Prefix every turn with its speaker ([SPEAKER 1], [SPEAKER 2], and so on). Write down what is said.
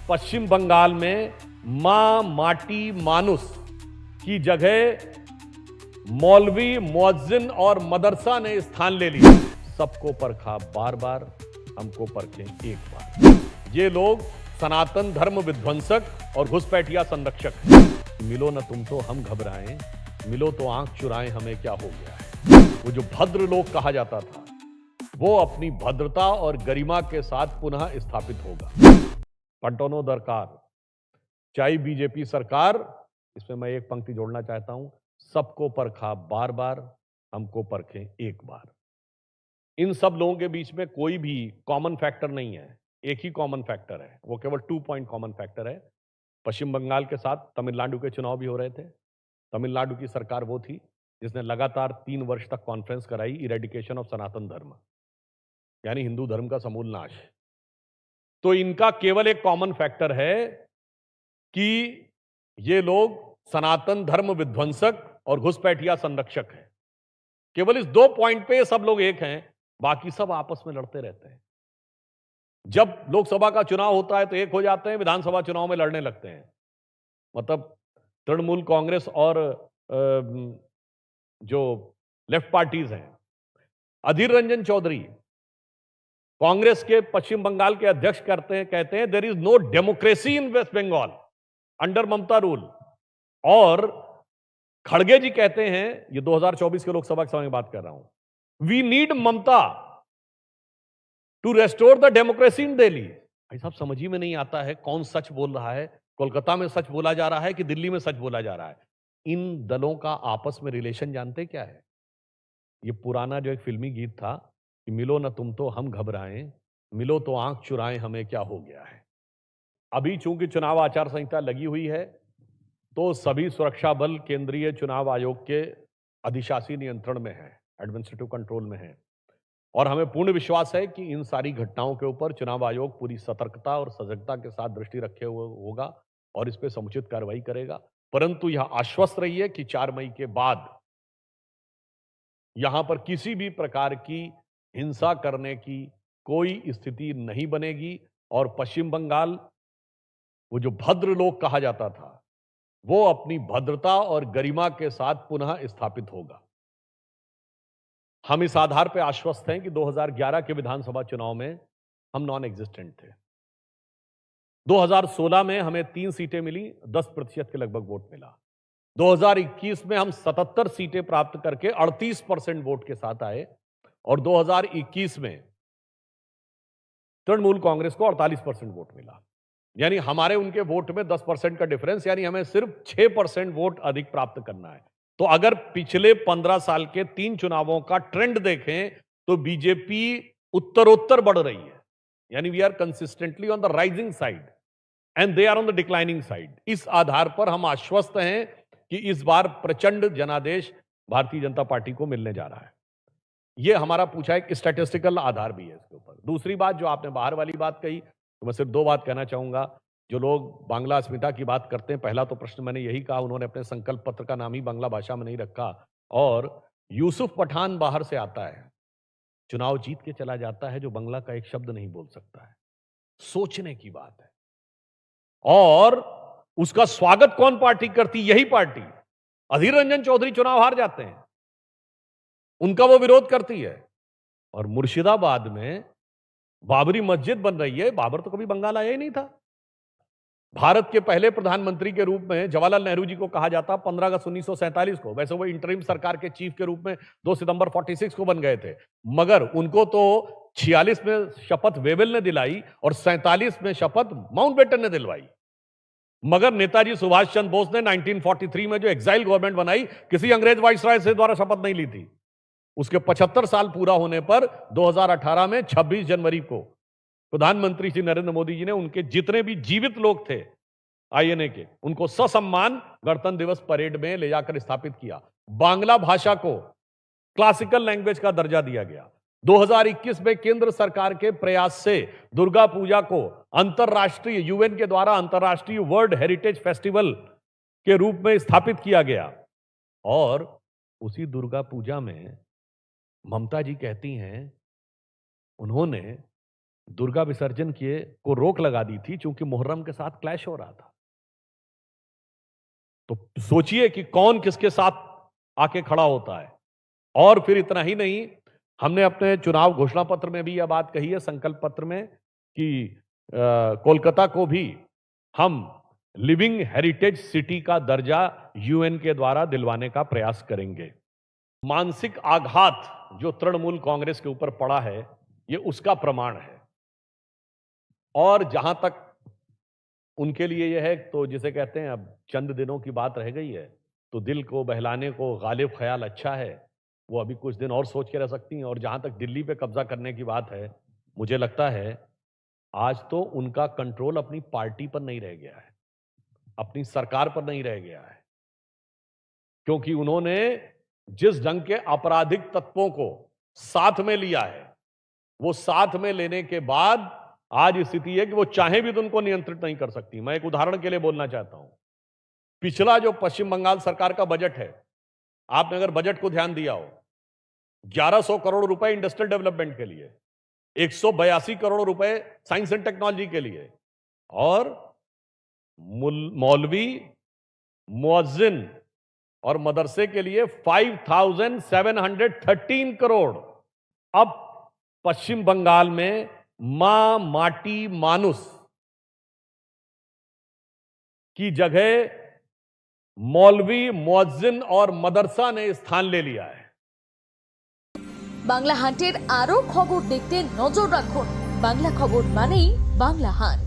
[SPEAKER 1] पश्चिम बंगाल में मां माटी मानुस की जगह मौलवी मुअज्जिन और मदरसा ने स्थान ले लिया। सबको परखा बार बार, हमको परखें एक बार। ये लोग सनातन धर्म विध्वंसक और घुसपैठिया संरक्षक हैं। मिलो न तुम तो हम घबराएं, मिलो तो आंख चुराएं हमें क्या हो गया है। वो जो भद्र लोग कहा जाता था वो अपनी भद्रता और गरिमा के साथ पुनः स्थापित होगा। पटोनो दरकार, चाहे बीजेपी सरकार, इसमें मैं एक पंक्ति जोड़ना चाहता हूं, सबको परखा बार बार, हमको परखें एक बार। इन सब लोगों के बीच में कोई भी कॉमन फैक्टर नहीं है, एक ही कॉमन फैक्टर है, वो केवल 2 पॉइंट कॉमन फैक्टर है। पश्चिम बंगाल के साथ तमिलनाडु के चुनाव भी हो रहे थे। तमिलनाडु की सरकार वो थी जिसने लगातार 3 वर्ष तक कॉन्फ्रेंस कराई इरेडिकेशन ऑफ सनातन धर्म, यानी हिंदू धर्म का समूल नाश। तो इनका केवल एक कॉमन फैक्टर है कि ये लोग सनातन धर्म विध्वंसक और घुसपैठिया संरक्षक हैं। केवल इस 2 पॉइंट पे सब लोग एक हैं, बाकी सब आपस में लड़ते रहते हैं। जब लोकसभा का चुनाव होता है तो एक हो जाते हैं, विधानसभा चुनाव में लड़ने लगते हैं। मतलब तृणमूल कांग्रेस और जो लेफ्ट पार्टीज हैं, अधीर रंजन चौधरी कांग्रेस के पश्चिम बंगाल के अध्यक्ष कहते हैं there is no democracy in West Bengal under Mamata rule. और खड़गे जी कहते हैं, ये 2024 के लोकसभा के समय में बात कर रहा हूं, we need Mamata to restore the democracy in Delhi. भाई साहब, समझ ही में नहीं आता है कौन सच बोल रहा है। कोलकाता में सच बोला जा रहा है कि दिल्ली में सच बोला जा रहा है। इन दलों का आपस में रिलेशन जानते क्या है? ये पुराना जो एक फिल्मी गीत था कि मिलो न तुम तो हम घबराएं, मिलो तो आंख चुराएं हमें क्या हो गया है। अभी चूंकि चुनाव आचार संहिता लगी हुई है तो सभी सुरक्षा बल केंद्रीय चुनाव आयोग के अधिशासी नियंत्रण में है, एडमिनिस्ट्रेटिव कंट्रोल में है। और हमें पूर्ण विश्वास है कि इन सारी घटनाओं के ऊपर चुनाव आयोग पूरी सतर्कता और सजगता के साथ दृष्टि रखे हुए होगा और इस पर समुचित कार्रवाई करेगा। परंतु यह आश्वस्त रहिए कि 4 मई के बाद यहां पर किसी भी प्रकार की हिंसा करने की कोई स्थिति नहीं बनेगी। और पश्चिम बंगाल, वो जो भद्र लोग कहा जाता था, वो अपनी भद्रता और गरिमा के साथ पुनः स्थापित होगा। हम इस आधार पर आश्वस्त हैं कि 2011 के विधानसभा चुनाव में हम नॉन एग्जिस्टेंट थे। 2016 में हमें 3 सीटें मिली, 10% के लगभग वोट मिला। 2021 में हम 77 सीटें प्राप्त करके 38% वोट के साथ आए और 2021 में तृणमूल कांग्रेस को 48% वोट मिला। यानी हमारे उनके वोट में 10% का डिफरेंस, यानी हमें सिर्फ 6% वोट अधिक प्राप्त करना है। तो अगर पिछले 15 साल के 3 चुनावों का ट्रेंड देखें तो बीजेपी उत्तरोत्तर बढ़ रही है, यानी we are consistently on the rising side and they are on the declining side. इस आधार पर हम आश्वस्त हैं कि इस बार प्रचंड जनादेश भारतीय जनता पार्टी को मिलने जा रहा है। यह हमारा पूछा एक स्टैटिस्टिकल आधार भी है इसके ऊपर। दूसरी बात, जो आपने बाहर वाली बात कही, तो मैं सिर्फ 2 बात कहना चाहूंगा। जो लोग बांग्ला अस्मिता की बात करते हैं, पहला तो प्रश्न मैंने यही कहा, उन्होंने अपने संकल्प पत्र का नाम ही बांग्ला भाषा में नहीं रखा। और यूसुफ पठान बाहर से आता है, चुनाव जीत के चला जाता है, जो बांग्ला का एक शब्द नहीं बोल सकता है। सोचने की बात है। और उसका स्वागत कौन पार्टी करती? यही पार्टी। अधीर रंजन चौधरी चुनाव हार जाते हैं, उनका वो विरोध करती है। और मुर्शिदाबाद में बाबरी मस्जिद बन रही है। बाबर तो कभी बंगाल आया ही नहीं था। भारत के पहले प्रधानमंत्री के रूप में जवाहरलाल नेहरू जी को कहा जाता 15 अगस्त 1947 को। वैसे वो इंटरिम सरकार के चीफ के रूप में 2 सितंबर 46 को बन गए थे, मगर उनको तो 46 में शपथ वेवेल ने दिलाई और 47 में शपथ माउंटबेटन ने दिलवाई। मगर नेताजी सुभाष चंद्र बोस ने 1943 में जो एक्साइल गवर्नमेंट बनाई, किसी अंग्रेज वाइसराय से द्वारा शपथ नहीं ली थी। उसके 75 साल पूरा होने पर 2018 में 26 जनवरी को प्रधानमंत्री श्री नरेंद्र मोदी जी ने उनके जितने भी जीवित लोग थे आईएनए के, उनको ससम्मान गणतंत्र दिवस परेड में ले जाकर स्थापित किया। बांग्ला भाषा को क्लासिकल लैंग्वेज का दर्जा दिया गया। 2021 में केंद्र सरकार के प्रयास से दुर्गा पूजा को अंतरराष्ट्रीय, यूएन के द्वारा अंतरराष्ट्रीय वर्ल्ड हेरिटेज फेस्टिवल के रूप में स्थापित किया गया। और उसी दुर्गा पूजा में ममता जी कहती हैं, उन्होंने दुर्गा विसर्जन किए को रोक लगा दी थी, क्योंकि मुहर्रम के साथ क्लैश हो रहा था। तो सोचिए कि कौन किसके साथ आके खड़ा होता है। और फिर इतना ही नहीं, हमने अपने चुनाव घोषणा पत्र में भी यह बात कही है, संकल्प पत्र में, कि कोलकाता को भी हम लिविंग हेरिटेज सिटी का दर्जा यूएन के द्वारा दिलवाने का प्रयास करेंगे। मानसिक आघात जो तृणमूल कांग्रेस के ऊपर पड़ा है, यह उसका प्रमाण है। और जहां तक उनके लिए यह है, तो जिसे कहते हैं अब चंद दिनों की बात रह गई है, तो दिल को बहलाने को गालिब ख्याल अच्छा है, वो अभी कुछ दिन और सोच के रह सकती हैं। और जहां तक दिल्ली पे कब्जा करने की बात है, मुझे लगता है आज तो उनका कंट्रोल अपनी पार्टी पर नहीं रह गया है, अपनी सरकार पर नहीं रह गया है, क्योंकि उन्होंने जिस ढंग के आपराधिक तत्वों को साथ में लिया है, वो साथ में लेने के बाद आज स्थिति है कि वो चाहे भी तो उनको नियंत्रित नहीं कर सकती। मैं एक उदाहरण के लिए बोलना चाहता हूं। पिछला जो पश्चिम बंगाल सरकार का बजट है, आपने अगर बजट को ध्यान दिया हो, 1100 करोड़ रुपए इंडस्ट्रियल डेवलपमेंट के लिए, 182 करोड़ रुपए साइंस एंड टेक्नोलॉजी के लिए, और मौलवी, मुअज्जिन और मदरसे के लिए 5713 करोड़। अब पश्चिम बंगाल में मां माटी मानुस की जगह मौलवी, मुअज्जिन और मदरसा ने स्थान ले लिया है।
[SPEAKER 2] বাংলা হান্টের আরো খবর দেখতে নজর রাখুন। বাংলা খবর মানেই বাংলা হান্ট।